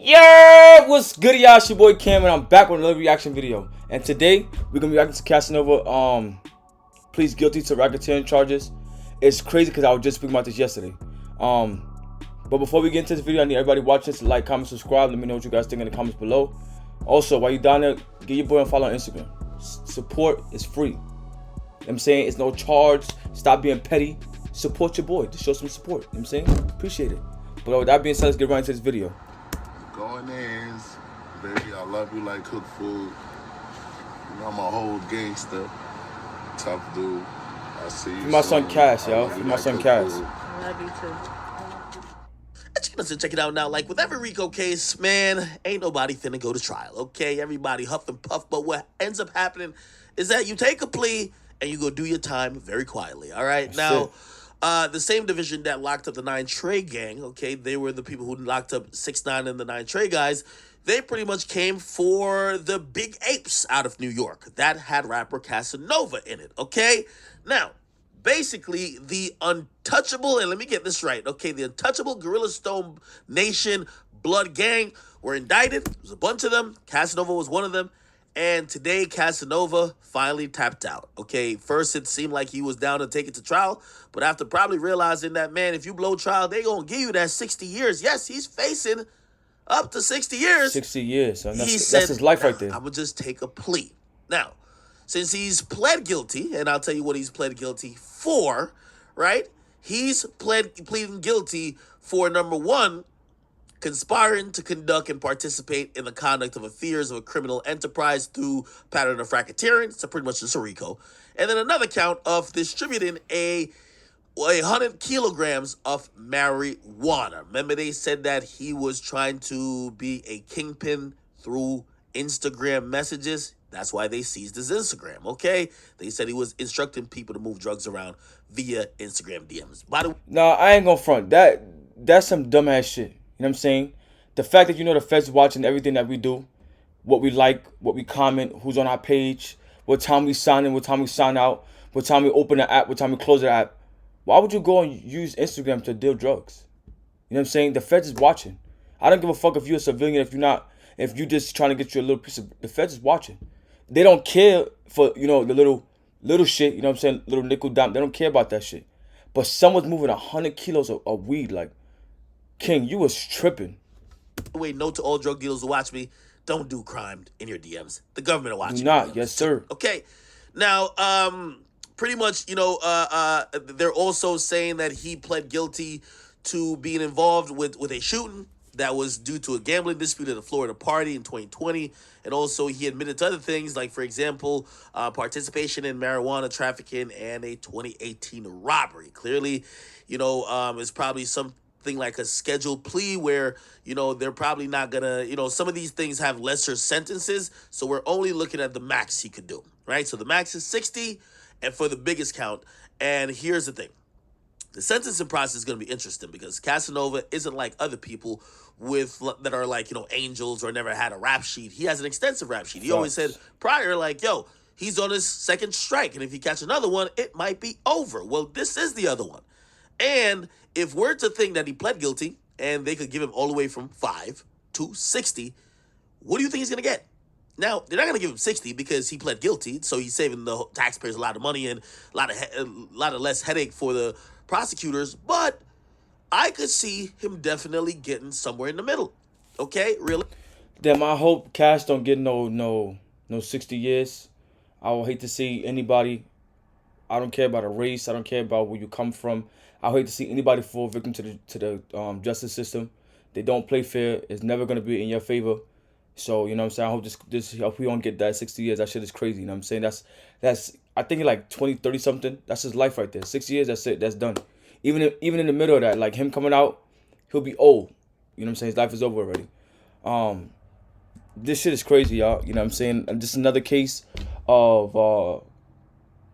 Yeah, what's good, y'all? It's your boy Cam, and I'm back with another reaction video. And today we're gonna be reacting to Casanova. Pleads guilty to racketeering charges. It's crazy because I was just speaking about this yesterday. Um, but before we get into this video, I need everybody watching this to like, comment, subscribe. Let me know what you guys think in the comments below. Also, while you're down there, give your boy a follow on Instagram. Support is free. You know what I'm saying? It's no charge. Stop being petty. Support your boy. Just show some support. You know what I'm saying? Appreciate it. But with that being said, let's get right into this video. Going in, baby, I love you like cooked food. You know, I'm a whole gangster. Tough dude. I see you. For my son Cass, yo. For my son Cass. I love you too. Listen, check it out now. Like with every RICO case, man, ain't nobody finna go to trial, okay? Everybody huff and puff, but what ends up happening is that you take a plea and you go do your time very quietly, all right? Now, the same division that locked up the 9 Trey gang, okay, they were the people who locked up 6ix9ine and the 9 Trey guys. They pretty much came for the big apes out of New York that had rapper Casanova in it, okay? Now, basically, the untouchable, and let me get this right, okay, the untouchable Gorilla Stone Nation Blood Gang were indicted. There was a bunch of them. Casanova was one of them. And today, Casanova finally tapped out, okay? First, it seemed like he was down to take it to trial, but after probably realizing that, man, if you blow trial, they gonna give you that 60 years. Yes, he's facing up to 60 years. 60 years. So That's his life right there. I'm gonna just take a plea. Now, since he's pled guilty, and I'll tell you what he's pled guilty for, right? He's pleading guilty for, number one, conspiring to conduct and participate in the conduct of affairs of a criminal enterprise through pattern of racketeering. So pretty much just a RICO. And then another count of distributing 100 kilograms of marijuana. Remember, they said that he was trying to be a kingpin through Instagram messages. That's why they seized his Instagram, okay? They said he was instructing people to move drugs around via Instagram DMs. No, I ain't gonna front. That's some dumbass shit. You know what I'm saying? The fact that you know the feds watching everything that we do, what we like, what we comment, who's on our page, what time we sign in, what time we sign out, what time we open the app, what time we close the app. Why would you go and use Instagram to deal drugs? You know what I'm saying? The feds is watching. I don't give a fuck if you're a civilian, if you just trying to get you a little piece of, the feds is watching. They don't care for, you know, the little shit, you know what I'm saying, little nickel dime. They don't care about that shit. But someone's moving 100 kilos of weed, like, King, you was tripping. Wait, note to all drug dealers who watch me, don't do crime in your DMs. The government will watch you. Do not, yes sir. Okay. Now, pretty much, you know, they're also saying that he pled guilty to being involved with a shooting that was due to a gambling dispute at a Florida party in 2020. And also he admitted to other things, like, for example, participation in marijuana trafficking and a 2018 robbery. Clearly, you know, it's probably something like a scheduled plea where, you know, they're probably not gonna, you know, some of these things have lesser sentences. So we're only looking at the max he could do, right? So the max is 60 and for the biggest count. And here's the thing. The sentencing process is going to be interesting because Casanova isn't like other people that are like, you know, angels or never had a rap sheet. He has an extensive rap sheet. He always said prior, like, yo, he's on his second strike. And if he catch another one, it might be over. Well, this is the other one. And if we're to think that he pled guilty and they could give him all the way from 5 to 60, what do you think he's going to get? Now, they're not going to give him 60 because he pled guilty, so he's saving the taxpayers a lot of money and a lot of less headache for the prosecutors, but I could see him definitely getting somewhere in the middle. Okay, really? Damn, I hope Cash don't get no 60 years. I would hate to see anybody. I don't care about a race. I don't care about where you come from. I hate to see anybody fall victim to the justice system. They don't play fair. It's never gonna be in your favor. So, you know what I'm saying? I hope we don't get that 60 years. That shit is crazy. You know what I'm saying? That's I think like 20, 30 something. That's his life right there. 60 years, that's it. That's done. Even in the middle of that, like him coming out, he'll be old. You know what I'm saying? His life is over already. This shit is crazy, y'all. You know what I'm saying? And just another case of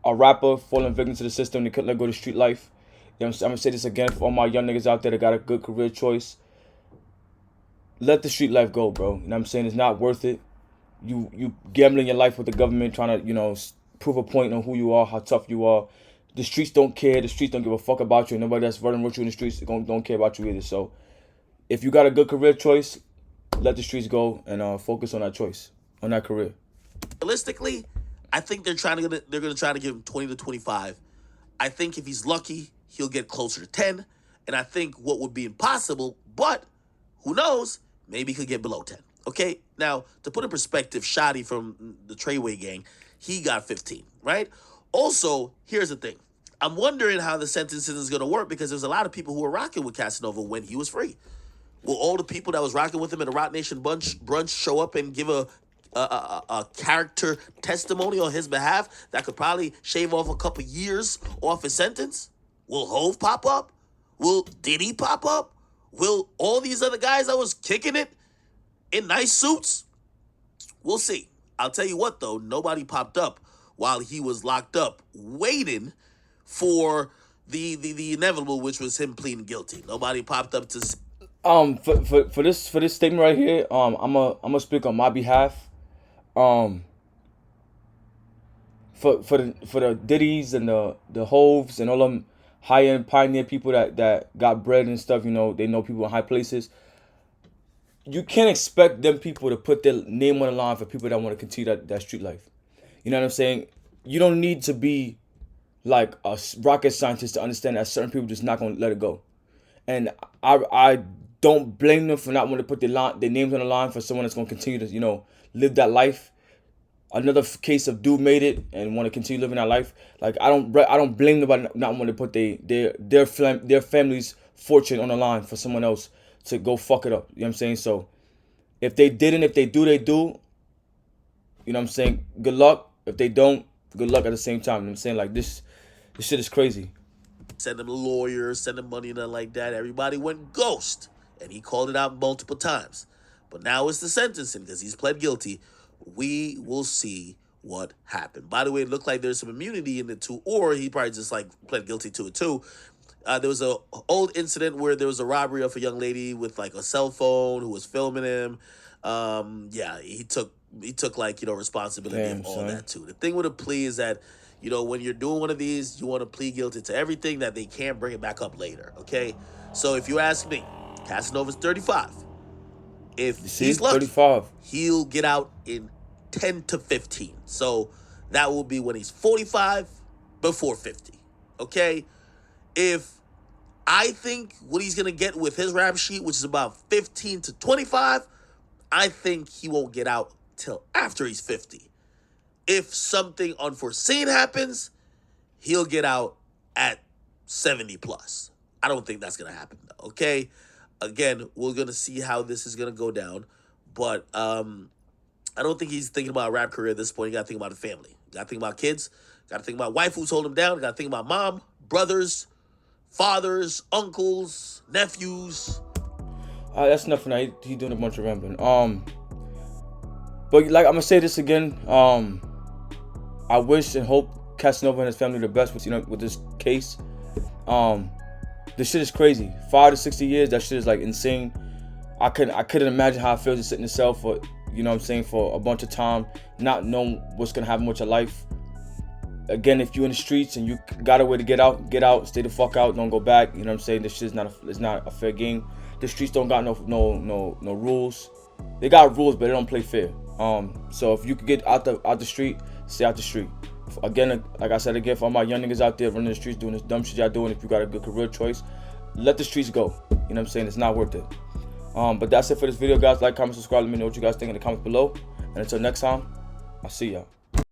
a rapper falling victim to the system. They couldn't let go to street life. You know what I'm gonna say this again for all my young niggas out there that got a good career choice. Let the street life go, bro. You know what I'm saying? It's not worth it. You gambling your life with the government, trying to, you know, prove a point on who you are, how tough you are. The streets don't care. The streets don't give a fuck about you. Nobody that's running with you in the streets don't care about you either. So if you got a good career choice, let the streets go and focus on that choice, on that career. Realistically, I think they're gonna try to give him 20 to 25. I think if he's lucky, he'll get closer to 10. And I think what would be impossible, but who knows, maybe he could get below 10. Okay? Now, to put in perspective, Shotty from the Treyway gang, he got 15, right? Also, here's the thing. I'm wondering how the sentencing is going to work because there's a lot of people who were rocking with Casanova when he was free. Will all the people that was rocking with him at the Rock Nation brunch show up and give a character testimony on his behalf that could probably shave off a couple years off his sentence? Will Hove pop up? Will Diddy pop up? Will all these other guys that was kicking it in nice suits? We'll see. I'll tell you what, though, nobody popped up while he was locked up waiting for the inevitable, which was him pleading guilty. Nobody popped up to For this statement right here, I'm gonna speak on my behalf. For the Diddies and the Hoves and all them high end pioneer people that got bread and stuff, you know, they know people in high places. You can't expect them people to put their name on the line for people that want to continue that street life. You know what I'm saying? You don't need to be like a rocket scientist to understand that certain people just not gonna let it go. And I don't blame them for not wanting to put their names on the line for someone that's gonna continue to, you know, live that life. Another case of dude made it and want to continue living that life. Like I don't blame nobody not wanting to put their family's fortune on the line for someone else to go fuck it up. You know what I'm saying? So if they didn't, if they do, they do. You know what I'm saying? Good luck. If they don't, good luck at the same time. You know what I'm saying? Like this shit is crazy. send him lawyers, send him money, nothing like that. Everybody went ghost. And he called it out multiple times. But now it's the sentencing because he's pled guilty. We will see what happened. By the way, it looked like there's some immunity in it too, or he probably just like pled guilty to it too. There was a old incident where there was a robbery of a young lady with like a cell phone who was filming him. Yeah, he took like, you know, responsibility of all that too. The thing with a plea is that, you know, when you're doing one of these, you want to plead guilty to everything that they can't bring it back up later. Okay, so if you ask me, Casanova's 35. If he's lucky, 35. he'll get out in 10 to 15. So that will be when he's 45 before 50. Okay? If I think what he's going to get with his rap sheet, which is about 15 to 25, I think he won't get out till after he's 50. If something unforeseen happens, he'll get out at 70 plus. I don't think that's going to happen, though. Okay? Again, we're going to see how this is going to go down. But I don't think he's thinking about a rap career at this point. You got to think about the family. You got to think about kids. Got to think about wife who's holding him down. You got to think about mom, brothers, fathers, uncles, nephews. That's enough for now. He doing a bunch of rambling. But like I'm gonna say this again. I wish and hope Casanova and his family the best with, you know, with this case. This shit is crazy. 5 to 60 years. That shit is like insane. I couldn't imagine how it feels to sit in the cell for, you know what I'm saying, for a bunch of time, not knowing what's gonna happen with your life. Again, if you're in the streets and you got a way to get out, stay the fuck out, don't go back. You know what I'm saying? This shit is not a fair game. The streets don't got no rules. They got rules, but they don't play fair. So if you could get out the street, stay out the street. Again, like I said again, for all my young niggas out there running the streets doing this dumb shit y'all doing, if you got a good career choice, let the streets go. You know what I'm saying? It's not worth it. But that's it for this video, guys. Like, comment, subscribe. Let me know what you guys think in the comments below. And until next time, I'll see y'all.